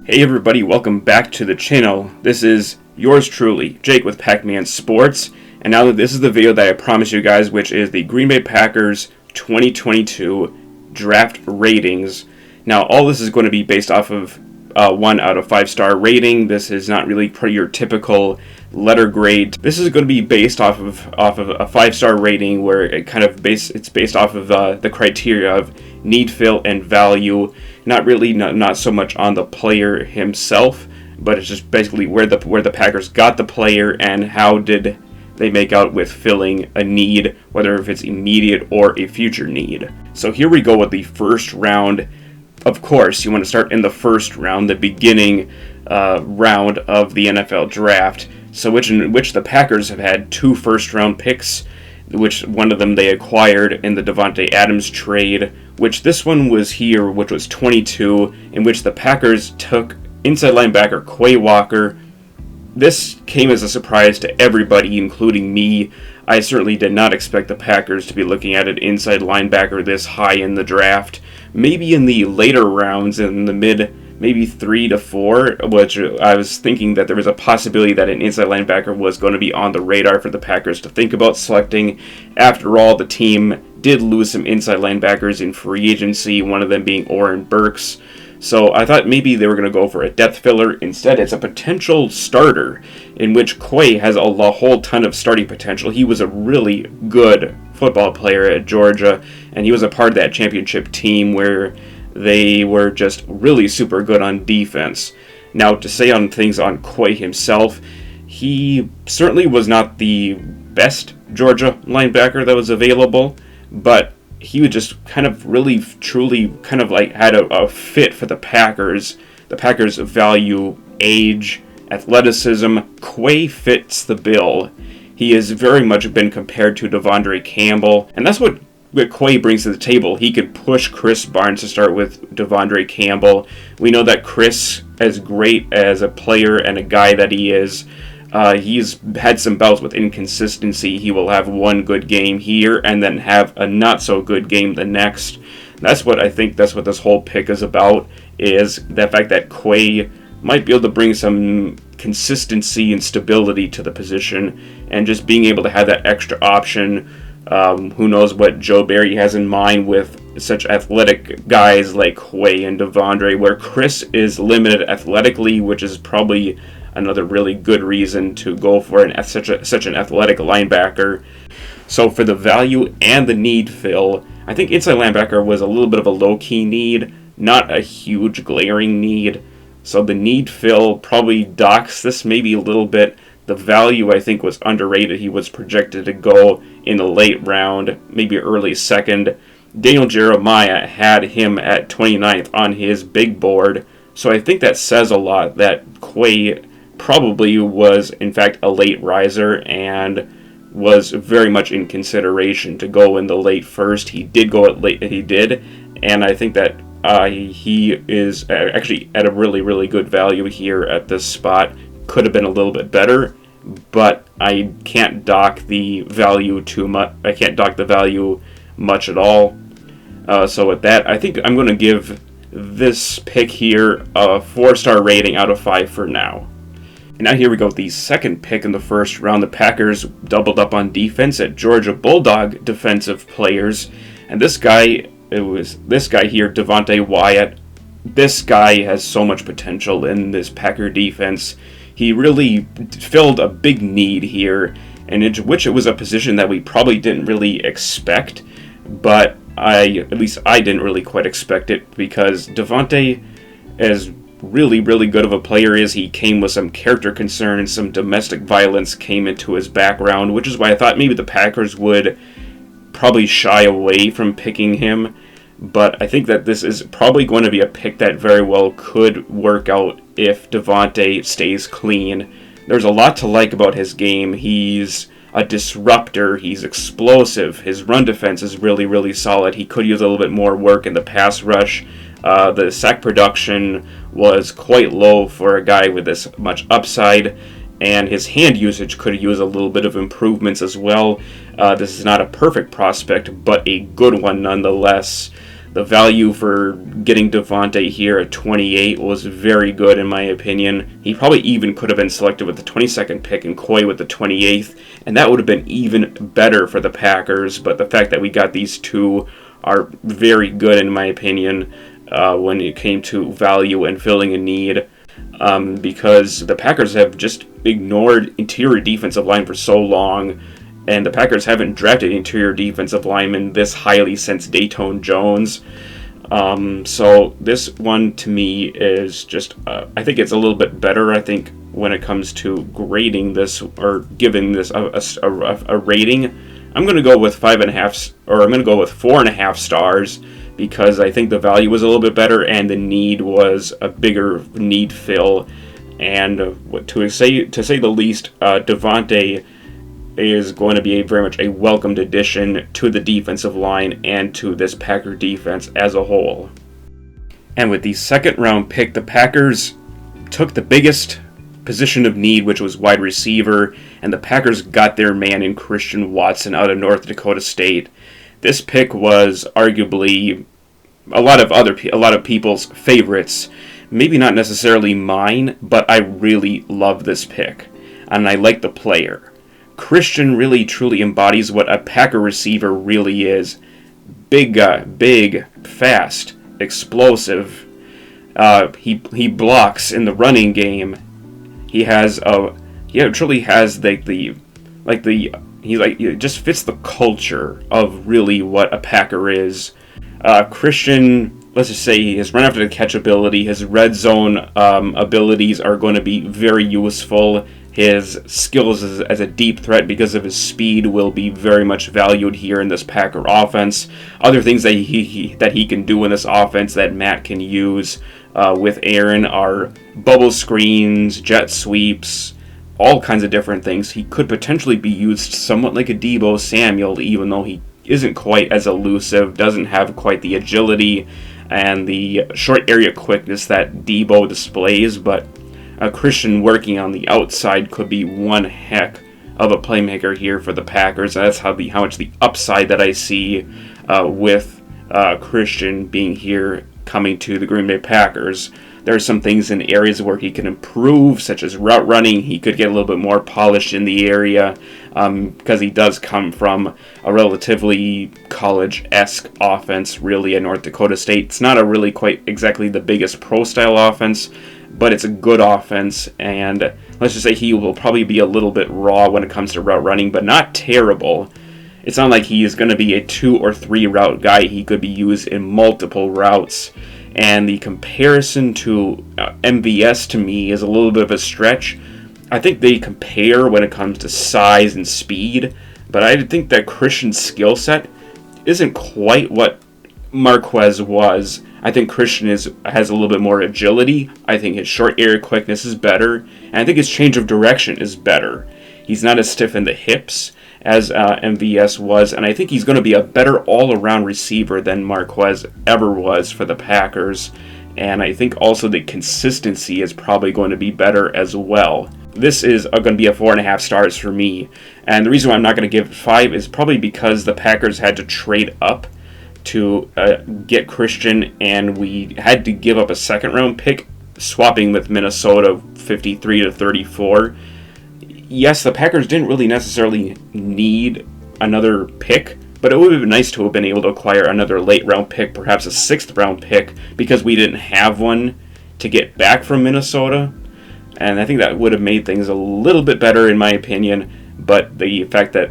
Hey everybody, welcome back to the channel. This is yours truly, Jake with PackMan Sports, and now this is the video that I promised you guys, which is the Green Bay Packers 2022 draft ratings. Now all this is going to be based off of 1 out of 5 star rating. This is not really your typical letter grade. This is going to be based off of a 5-star rating, where it's based off of the criteria of need, fill, and value. Not so much on the player himself, but it's just basically where the Packers got the player and how did they make out with filling a need, whether if it's immediate or a future need. So here we go with the first round. Of course, you want to start in the first round, the beginning round of the NFL draft. So in which the Packers have had 2 first-round picks, which one of them they acquired in the Devonte Adams trade, which this one was here, which was 22, in which the Packers took inside linebacker Quay Walker. This came as a surprise to everybody, including me. I certainly did not expect the Packers to be looking at an inside linebacker this high in the draft. Maybe in the later rounds, in the mid, maybe 3 to 4, which I was thinking that there was a possibility that an inside linebacker was going to be on the radar for the Packers to think about selecting. After all, the team did lose some inside linebackers in free agency, one of them being Oren Burks. So I thought maybe they were going to go for a depth filler. Instead, it's a potential starter, in which Quay has a whole ton of starting potential. He was a really good football player at Georgia, and he was a part of that championship team where they were just really super good on defense. Now, to say on things on Quay himself, he certainly was not the best Georgia linebacker that was available, but he would just kind of really, truly kind of like had a fit for the Packers. The Packers value age, athleticism. Quay fits the bill. He has very much been compared to Devonte Campbell, and that's what Quay brings to the table. He could push Chris Barnes to start with Devonte Campbell. We know that Chris, as great as a player and a guy that he is, he's had some bouts with inconsistency. He will have one good game here and then have a not so good game the next. That's what this whole pick is about, is the fact that Quay might be able to bring some consistency and stability to the position, and just being able to have that extra option. Who knows what Joe Barry has in mind with such athletic guys like Quay and Devonte, where Chris is limited athletically, which is probably another really good reason to go for such an athletic linebacker. So for the value and the need fill, I think inside linebacker was a little bit of a low-key need, not a huge glaring need. So the need fill probably docks this maybe a little bit. The value, I think, was underrated. He was projected to go in the late round, maybe early second. Daniel Jeremiah had him at 29th on his big board. So I think that says a lot that Quay probably was, in fact, a late riser and was very much in consideration to go in the late first. He did go at late. He did, and I think that he is actually at a really, really good value here at this spot. Could have been a little bit better, but I can't dock the value too much. I can't dock the value much at all. So with that, I think I'm going to give this pick here a 4-star rating out of 5 for now. And now here we go with the second pick in the first round. The Packers doubled up on defense at Georgia Bulldog defensive players, and this guy here, Devonte Wyatt. This guy has so much potential in this Packer defense. He really filled a big need here, and which it was a position that we probably didn't really expect, but at least I didn't really quite expect it, because Devonte, as really, really good of a player is, he came with some character concerns, some domestic violence came into his background, which is why I thought maybe the Packers would probably shy away from picking him. But I think that this is probably going to be a pick that very well could work out if Devonte stays clean. There's a lot to like about his game. He's a disruptor. He's explosive. His run defense is really, really solid. He could use a little bit more work in the pass rush. The sack production was quite low for a guy with this much upside, and his hand usage could use a little bit of improvements as well. This is not a perfect prospect, but a good one nonetheless. The value for getting Devonte here at 28 was very good in my opinion. He probably even could have been selected with the 22nd pick and Quay with the 28th, and that would have been even better for the Packers. But the fact that we got these two are very good in my opinion when it came to value and filling a need, because the Packers have just ignored interior defensive line for so long. And the Packers haven't drafted interior defensive linemen this highly since Dayton Jones. So this one to me is just, I think it's a little bit better, I think, when it comes to grading this or giving this a rating. I'm going to go with 5.5, or I'm going to go with 4.5 stars, because I think the value was a little bit better and the need was a bigger need fill. And to say the least, Devonte is going to be very much a welcomed addition to the defensive line and to this Packer defense as a whole. And with the second round pick, the Packers took the biggest position of need, which was wide receiver, and the Packers got their man in Christian Watson out of North Dakota State. This pick was arguably a lot of people's favorites. Maybe not necessarily mine, but I really love this pick, and I like the player. Christian really truly embodies what a Packer receiver really is. Big guy, big, fast, explosive. He blocks in the running game. He truly has he just fits the culture of really what a Packer is. Christian, let's just say his run after the catch ability, his red zone abilities are going to be very useful. His skills as a deep threat because of his speed will be very much valued here in this Packer offense. Other things that he can do in this offense that Matt can use with Aaron are bubble screens, jet sweeps, all kinds of different things. He could potentially be used somewhat like a Deebo Samuel, even though he isn't quite as elusive, doesn't have quite the agility and the short area quickness that Deebo displays, but Christian working on the outside could be one heck of a playmaker here for the Packers. That's how much the upside that I see with Christian being here coming to the Green Bay Packers. There are some things in areas where he can improve, such as route running. He could get a little bit more polished in the area because he does come from a relatively college-esque offense, really, at North Dakota State. It's not a really quite exactly the biggest pro-style offense, but it's a good offense, and let's just say he will probably be a little bit raw when it comes to route running, but not terrible. It's not like he is going to be a 2 or 3 route guy. He could be used in multiple routes, and the comparison to MVS to me is a little bit of a stretch. I think they compare when it comes to size and speed, but I think that Christian's skill set isn't quite what Marquez was. I think Christian has a little bit more agility. I think his short area quickness is better. And I think his change of direction is better. He's not as stiff in the hips as MVS was. And I think he's going to be a better all-around receiver than Marquez ever was for the Packers. And I think also the consistency is probably going to be better as well. This is going to be a 4.5 stars for me. And the reason why I'm not going to give it 5 is probably because the Packers had to trade up to get Christian, and we had to give up a second-round pick, swapping with Minnesota 53 to 34. Yes, the Packers didn't really necessarily need another pick, but it would have been nice to have been able to acquire another late-round pick, perhaps a 6th-round pick, because we didn't have one to get back from Minnesota. And I think that would have made things a little bit better, in my opinion, but the fact that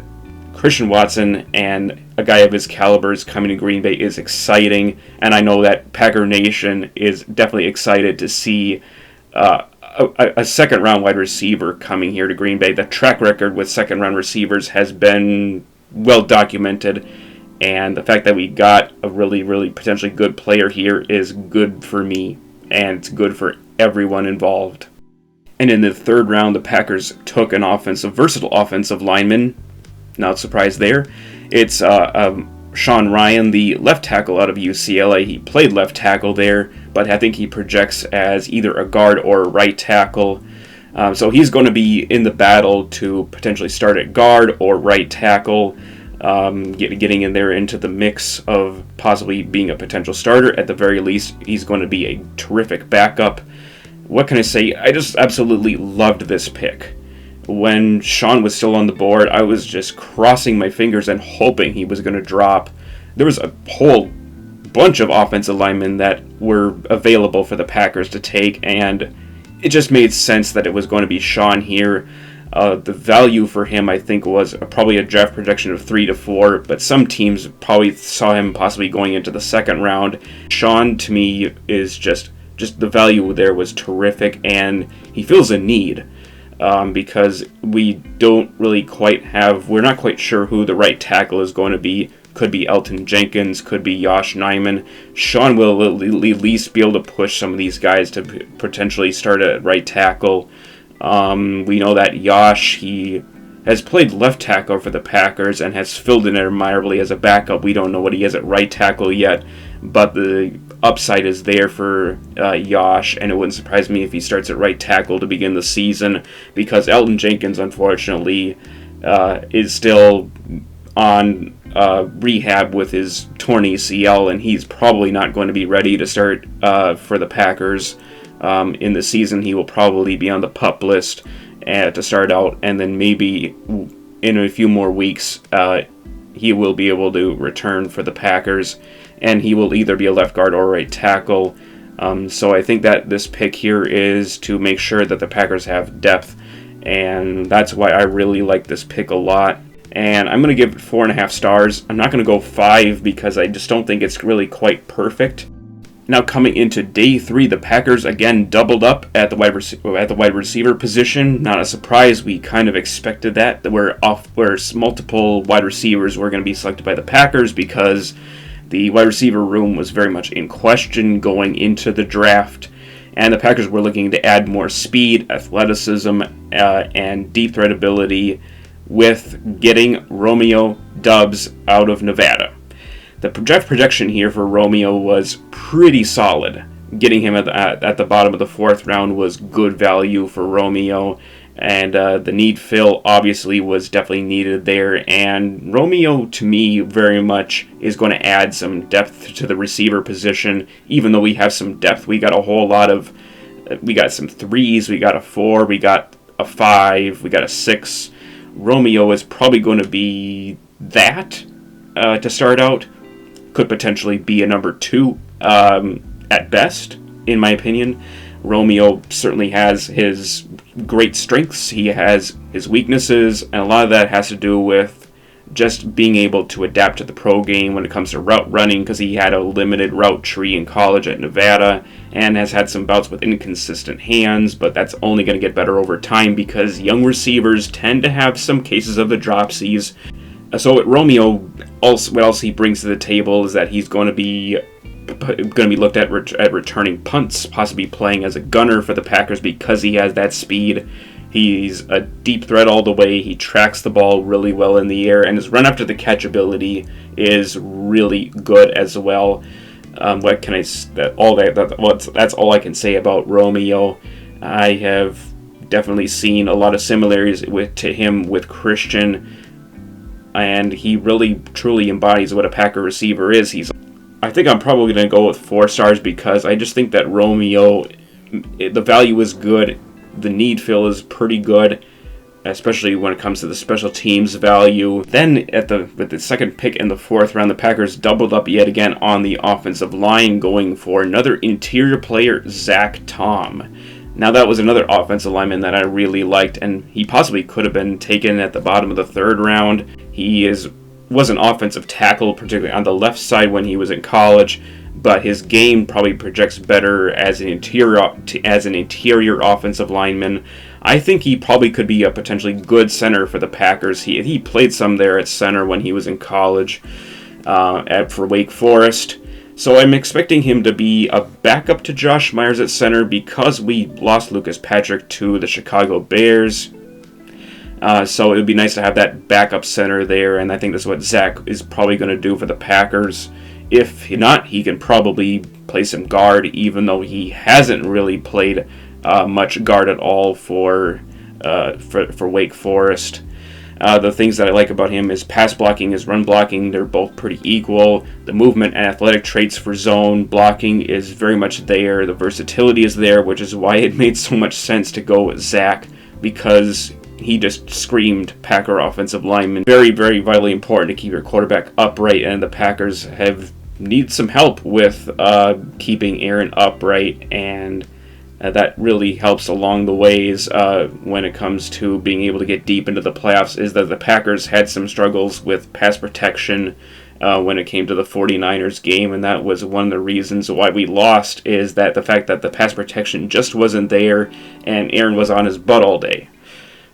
Christian Watson and a guy of his caliber is coming to Green Bay is exciting, and I know that Packer Nation is definitely excited to see a second-round wide receiver coming here to Green Bay. The track record with second-round receivers has been well documented, and the fact that we got a really, really potentially good player here is good for me, and it's good for everyone involved. And in the third round, the Packers took an versatile offensive lineman. Not surprised there. It's Sean Ryan, the left tackle out of UCLA. He played left tackle there, but I think he projects as either a guard or a right tackle. So he's going to be in the battle to potentially start at guard or right tackle. getting in there into the mix of possibly being a potential starter. At the very least, he's going to be a terrific backup. What can I say? I just absolutely loved this pick. When Sean was still on the board, I was just crossing my fingers and hoping he was going to drop. There was a whole bunch of offensive linemen that were available for the Packers to take, and it just made sense that it was going to be Sean here. The value for him, I think, was probably a draft projection of 3 to 4, but some teams probably saw him possibly going into the second round. Sean, to me, is just the value there was terrific, and he fills a need because we don't really quite have, we're not quite sure who the right tackle is going to be. Could be Elton Jenkins, could be Josh Nijman. Sean will at least be able to push some of these guys to potentially start at right tackle. We know that Josh, he has played left tackle for the Packers and has filled in admirably as a backup. We don't know what he is at right tackle yet, but the upside is there for Josh, and it wouldn't surprise me if he starts at right tackle to begin the season, because Elton Jenkins, unfortunately, is still on rehab with his torn ACL, and he's probably not going to be ready to start for the Packers in the season. He will probably be on the PUP list to start out, and then maybe in a few more weeks he will be able to return for the Packers, and he will either be a left guard or right tackle. So I think that this pick here is to make sure that the Packers have depth, and that's why I really like this pick a lot. And I'm going to give it 4.5 stars. I'm not going to go 5 because I just don't think it's really quite perfect. Now coming into day 3, the Packers again doubled up at the wide receiver position. Not a surprise. We kind of expected that where multiple wide receivers were going to be selected by the Packers because the wide receiver room was very much in question going into the draft. And the Packers were looking to add more speed, athleticism, and deep threat ability with getting Romeo DOUBS out of Nevada. The draft projection here for Romeo was pretty solid. Getting him at the bottom of the 4th round was good value for Romeo, and the need fill obviously was definitely needed there. And Romeo, to me, very much is going to add some depth to the receiver position. Even though we have some depth, we got a whole lot of, we got some 3s, we got a 4, we got a 5, we got a 6. Romeo is probably going to be that to start out. Could potentially be a number 2 at best, in my opinion. Romeo certainly has his great strengths. He has his weaknesses, and a lot of that has to do with just being able to adapt to the pro game when it comes to route running, because he had a limited route tree in college at Nevada and has had some bouts with inconsistent hands, but that's only going to get better over time because young receivers tend to have some cases of the dropsies. So with Romeo, what else he brings to the table is that he's going to be looked at returning punts, possibly playing as a gunner for the Packers because he has that speed. He's a deep threat all the way. He tracks the ball really well in the air, and his run after the catch ability is really good as well. What can I? That's all I can say about Romeo. I have definitely seen a lot of similarities to him with Christian, and he really truly embodies what a Packer receiver is. I think I'm probably going to go with 4 stars because I just think that Romeo, the value is good. The need fill is pretty good, especially when it comes to the special teams value. Then with the second pick in the 4th round, the Packers doubled up yet again on the offensive line, going for another interior player, Zach Tom. Now that was another offensive lineman that I really liked, and he possibly could have been taken at the bottom of the 3rd round. He was an offensive tackle, particularly on the left side when he was in college, but his game probably projects better as an interior offensive lineman. I think he probably could be a potentially good center for the Packers. He played some there at center when he was in college for Wake Forest. So I'm expecting him to be a backup to Josh Myers at center because we lost Lucas Patrick to the Chicago Bears. So it would be nice to have that backup center there, and I think that's what Zach is probably going to do for the Packers. If not, he can probably play some guard, even though he hasn't really played much guard at all for Wake Forest. The things that I like about him is pass blocking, his run blocking, they're both pretty equal. The movement and athletic traits for zone blocking is very much there. The versatility is there, which is why it made so much sense to go with Zach, because he just screamed Packer offensive lineman. Very, very vitally important to keep your quarterback upright, and the Packers need some help with keeping Aaron upright, and that really helps along the ways when it comes to being able to get deep into the playoffs, is that the Packers had some struggles with pass protection when it came to the 49ers game, and that was one of the reasons why we lost, is that the fact that the pass protection just wasn't there and Aaron was on his butt all day.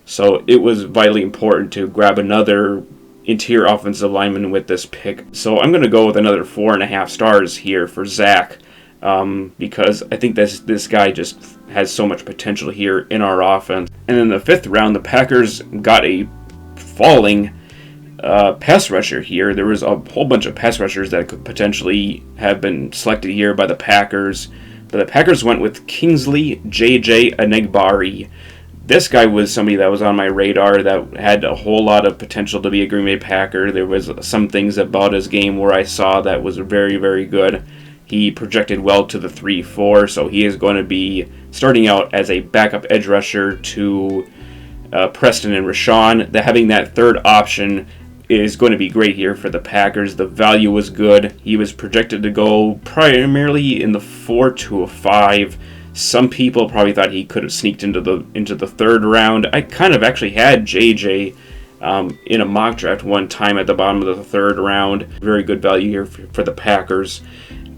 So it was vitally important to grab another interior offensive lineman with this pick. So I'm going to go with another 4.5 stars here for Zach, because I think this guy just has so much potential here in our offense. And in the 5th round, the Packers got a falling pass rusher here. There was a whole bunch of pass rushers that could potentially have been selected here by the Packers, but the Packers went with Kingsley J.J. Enagbare. This guy was somebody that was on my radar that had a whole lot of potential to be a Green Bay Packer. There was some things about his game where I saw that was very, very good. He projected well to the 3-4, so he is going to be starting out as a backup edge rusher to Preston and RHYAN. Having that third option is going to be great here for the Packers. The value was good. He was projected to go primarily in the 4 to a 5. Some people probably thought he could have sneaked into the 3rd round. I kind of actually had JJ in a mock draft one time at the bottom of the 3rd round. Very good value here for the Packers.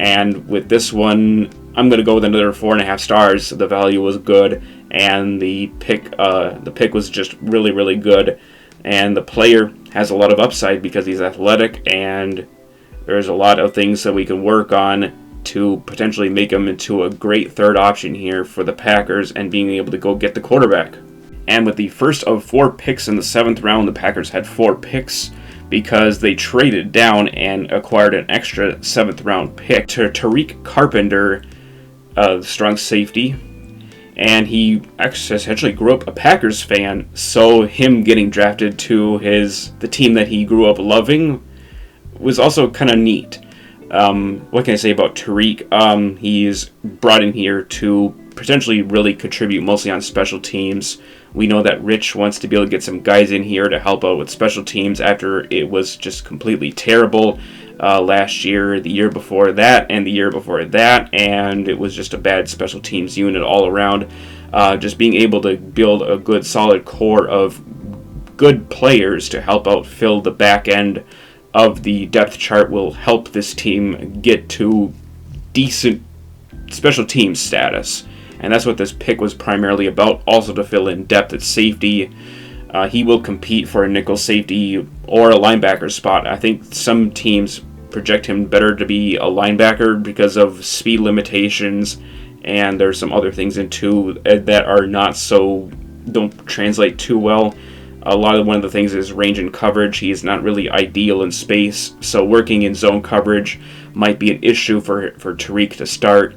And with this one, I'm going to go with another 4.5 stars. The value was good, and the pick was just really, really good. And the player has a lot of upside because he's athletic, and there's a lot of things that we can work on to potentially make him into a great 3rd option here for the Packers and being able to go get the quarterback. And with the first of 4 picks in the 7th round, the Packers had 4 picks because they traded down and acquired an extra 7th round pick to Tariq Carpenter, strong safety. And he essentially grew up a Packers fan, so him getting drafted to the team that he grew up loving was also kind of neat. What can I say about Tariq? He's brought in here to potentially really contribute mostly on special teams. We know that Rich wants to be able to get some guys in here to help out with special teams after it was just completely terrible last year, the year before that, and the year before that, and it was just a bad special teams unit all around. Just being able to build a good solid core of good players to help out fill the back end of the depth chart will help this team get to decent special team status. And that's what this pick was primarily about, also to fill in depth at safety. He will compete for a nickel safety or a linebacker spot. I think some teams project him better to be a linebacker because of speed limitations, and there's some other things in too that are don't translate too well. One of the things is range and coverage. He is not really ideal in space, so working in zone coverage might be an issue for Tariq to start.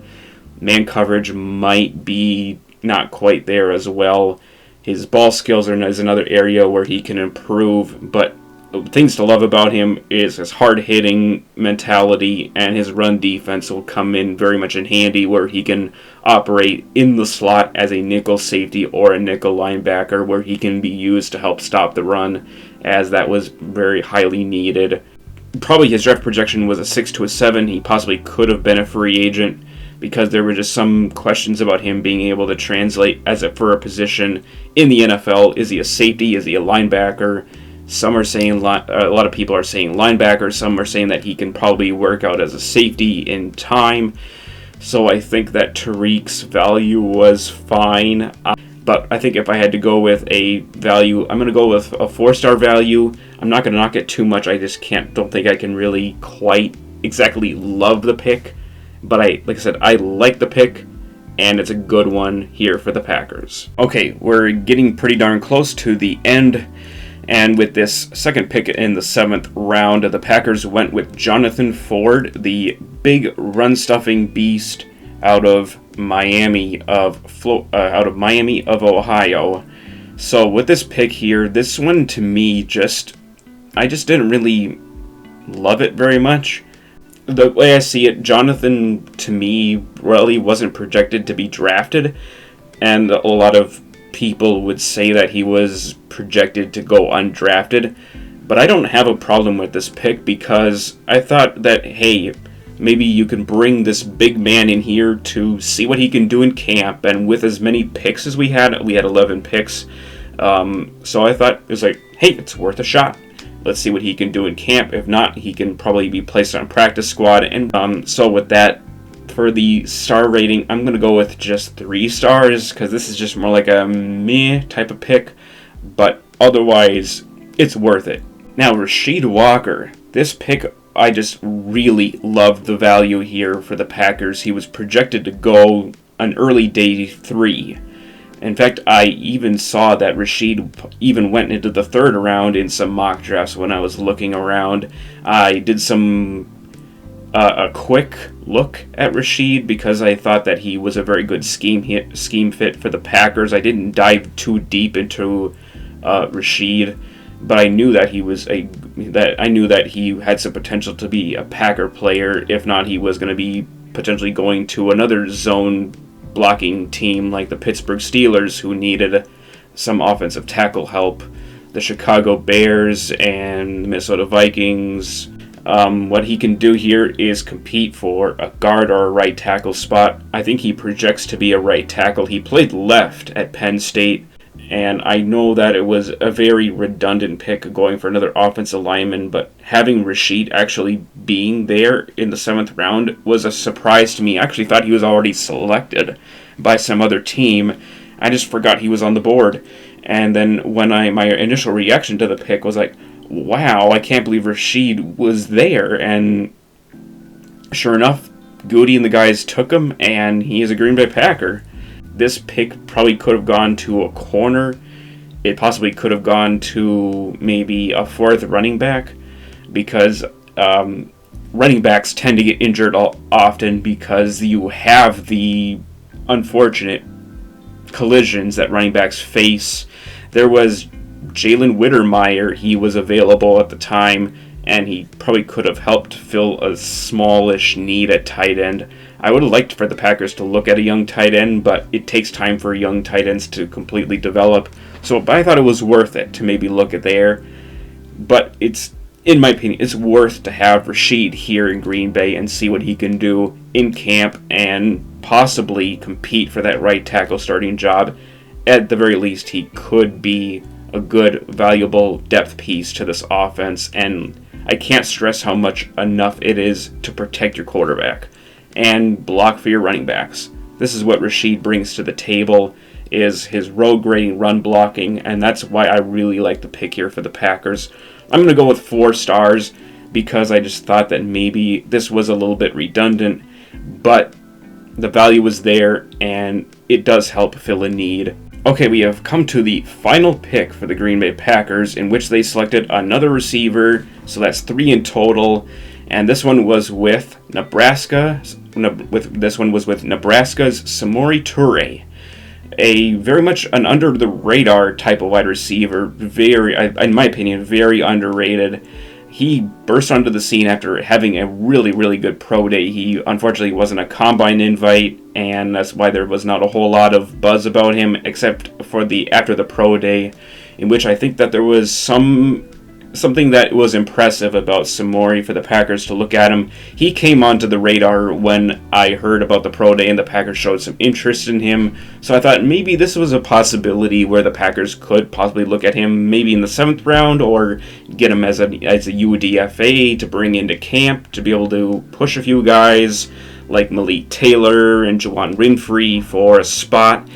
Man coverage might be not quite there as well. His ball skills is another area where he can improve, but things to love about him is his hard-hitting mentality, and his run defense will come in very much in handy where he can operate in the slot as a nickel safety or a nickel linebacker where he can be used to help stop the run, as that was very highly needed. Probably his draft projection was a 6 to a 7. He possibly could have been a free agent because there were just some questions about him being able to translate for a position in the NFL. Is he a safety? Is he a linebacker? Some are saying, a lot of people are saying linebacker. Some are saying that he can probably work out as a safety in time. So I think that Tariq's value was fine. But I think if I had to go with a value, I'm going to go with a 4-star value. I'm not going to knock it too much. I just don't think I can really quite exactly love the pick. But like I said, I like the pick, and it's a good one here for the Packers. Okay, we're getting pretty darn close to the end. And with this second pick in the 7th round, the Packers went with Jonathan Ford, the big run-stuffing beast out of Miami of Ohio. So with this pick here, this one to me I just didn't really love it very much. The way I see it, Jonathan to me really wasn't projected to be drafted, and a lot of people would say that he was projected to go undrafted. But I don't have a problem with this pick because I thought that, hey, maybe you can bring this big man in here to see what he can do in camp. And with as many picks as we had 11 picks. So I thought it was like, hey, it's worth a shot. Let's see what he can do in camp. If not, he can probably be placed on practice squad. And so with that, for the star rating, I'm going to go with just 3 stars because this is just more like a meh type of pick. But otherwise, it's worth it. Now, Rasheed Walker, this pick, I just really loved the value here for the Packers. He was projected to go an early day 3. In fact, I even saw that Rasheed even went into the 3rd round in some mock drafts when I was looking around. I did a quick look at Rasheed because I thought that he was a very good scheme fit for the Packers. I didn't dive too deep into Rasheed, but I knew that he had some potential to be a Packer player. If not, he was going to be potentially going to another zone blocking team like the Pittsburgh Steelers, who needed some offensive tackle help, the Chicago Bears, and the Minnesota Vikings. What he can do here is compete for a guard or a right tackle spot. I think he projects to be a right tackle. He played left at Penn State, and I know that it was a very redundant pick going for another offensive lineman, but having Rasheed actually being there in the 7th round was a surprise to me. I actually thought he was already selected by some other team. I just forgot he was on the board. And then when my initial reaction to the pick was like, wow, I can't believe Rasheed was there. And sure enough, Goody and the guys took him, and he is a Green Bay Packer. This pick probably could have gone to a corner. It possibly could have gone to maybe a 4th running back, because running backs tend to get injured often because you have the unfortunate collisions that running backs face. There was Jalen Wittermeyer. He was available at the time, and he probably could have helped fill a smallish need at tight end. I would have liked for the Packers to look at a young tight end, but it takes time for young tight ends to completely develop. So I thought it was worth it to maybe look at there. But it's, in my opinion, it's worth to have Rasheed here in Green Bay and see what he can do in camp and possibly compete for that right tackle starting job. At the very least, he could be a good, valuable depth piece to this offense, and I can't stress how much enough it is to protect your quarterback and block for your running backs. This is what Rasheed brings to the table, is his road grading, run blocking, and that's why I really like the pick here for the Packers. I'm going to go with 4 stars because I just thought that maybe this was a little bit redundant, but the value was there and it does help fill a need. Okay, we have come to the final pick for the Green Bay Packers, in which they selected another receiver, so that's 3 in total. And this one was with Nebraska. This one was with Nebraska's Samori Toure, a very much an under the radar type of wide receiver. Very, in my opinion, very underrated. He burst onto the scene after having a really, really good pro day. He unfortunately wasn't a combine invite, and that's why there was not a whole lot of buzz about him, except for after the pro day, in which I think that there was something that was impressive about Samori for the Packers to look at him. He came onto the radar when I heard about the pro day and the Packers showed some interest in him. So I thought maybe this was a possibility where the Packers could possibly look at him maybe in the 7th round, or get him as a UDFA to bring into camp to be able to push a few guys like Malik Taylor and Juwan Winfrey for a spot.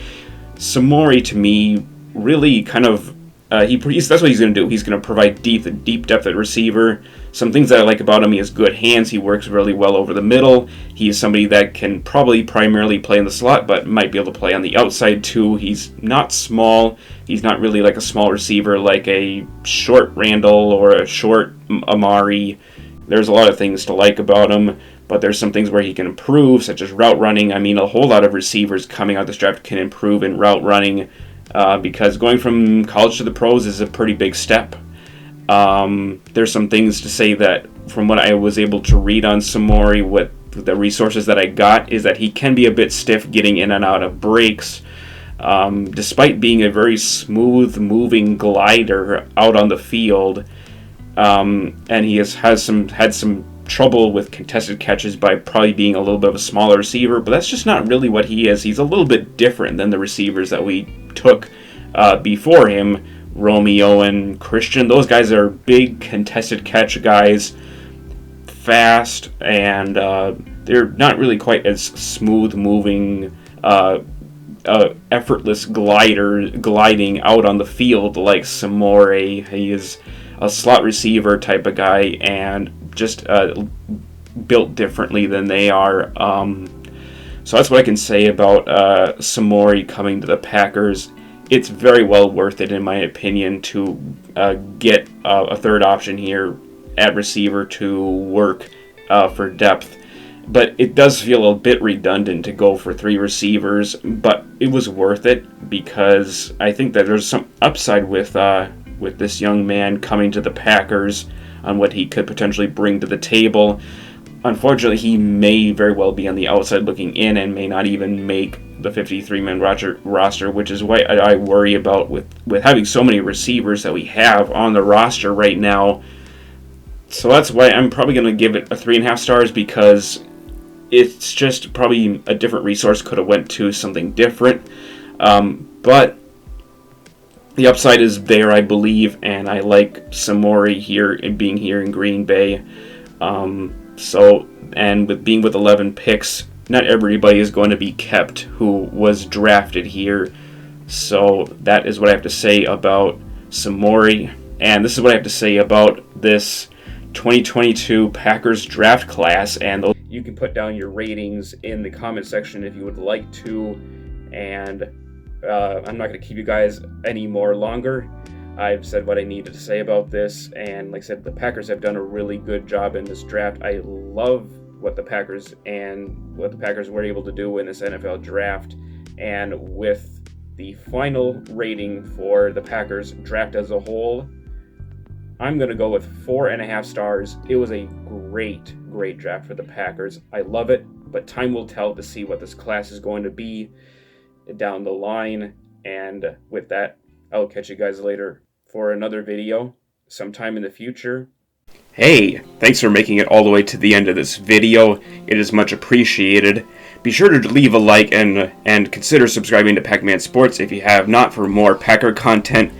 Samori, to me, really kind of that's what he's going to do. He's going to provide deep depth at receiver. Some things that I like about him: he has good hands. He works really well over the middle. He is somebody that can probably primarily play in the slot, but might be able to play on the outside too. He's not small. He's not really like a small receiver like a short Randall or a short Amari. There's a lot of things to like about him, but there's some things where he can improve, such as route running. I mean, a whole lot of receivers coming out this draft can improve in route running. because going from college to the pros is a pretty big step. There's some things to say that from what I was able to read on Samori, what the resources that I got, is that he can be a bit stiff getting in and out of breaks. Despite being a very smooth moving glider out on the field, and he had some trouble with contested catches by probably being a little bit of a smaller receiver, but that's just not really what he is. He's a little bit different than the receivers that we took before him, Romeo and Christian. Those guys are big contested catch guys, fast, and they're not really quite as smooth moving, effortless gliding out on the field like Samori. He is a slot receiver type of guy, and just built differently than they are. So that's what I can say about Samori coming to the Packers. It's very well worth it, in my opinion, to get a third option here at receiver to work for depth. But it does feel a bit redundant to go for 3 receivers, but it was worth it because I think that there's some upside with this young man coming to the Packers on what he could potentially bring to the table. Unfortunately, he may very well be on the outside looking in and may not even make the 53-man roster, which is why I worry about with having so many receivers that we have on the roster right now. So that's why I'm probably going to give it a 3.5 stars, because it's just probably a different resource could have went to something different. But the upside is there, I believe, and I like Samori here and being here in Green Bay. And with being with 11 picks, not everybody is going to be kept who was drafted here. So that is what I have to say about Samori. And this is what I have to say about this 2022 Packers draft class. And you can put down your ratings in the comment section if you would like to. And I'm not going to keep you guys any more longer. I've said what I needed to say about this, and like I said, the Packers have done a really good job in this draft. I love what the Packers were able to do in this NFL draft, and with the final rating for the Packers draft as a whole, I'm going to go with 4.5 stars. It was a great draft for the Packers. I love it, but time will tell to see what this class is going to be down the line. And with that, I'll catch you guys later for another video sometime in the future. Hey, thanks for making it all the way to the end of this video. It is much appreciated. Be sure to leave a like and consider subscribing to PackMan Sports if you have not, for more Packer content.